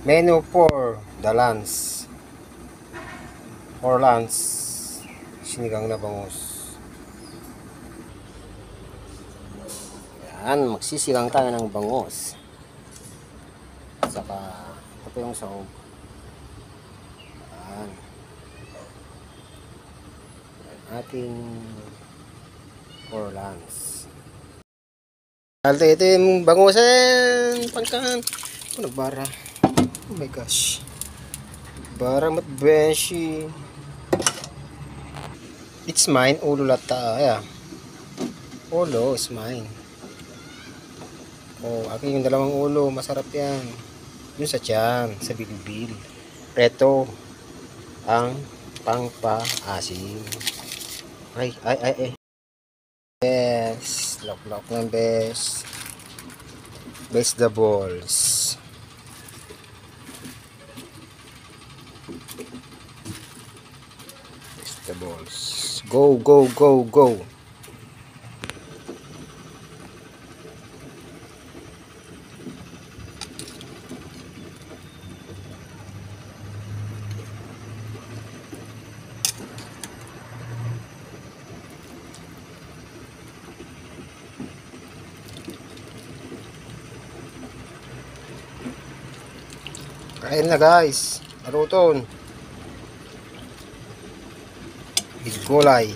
Menu for the lunch. For lunch, sinigang na bangus. Yan, magsisigang tayo ng bangus. Saka, ito po yung sahog. Yan. Ating for lunch. Ito yung bangusin. Pangkan. Nagbara. Oh my gosh. Bara matbeshi. It's mine. Ulo lata. Yeah. Ulo is mine. Oh, akin yung dalawang ulo. Masarap yan. Yun sa tiyan. Sa bilbil. Preto. Ang pangpa-asim. Ay. Best. Lok-lok ng best. Vegetables. Vegetables. Go. Kain na guys. Naruton. Gulay.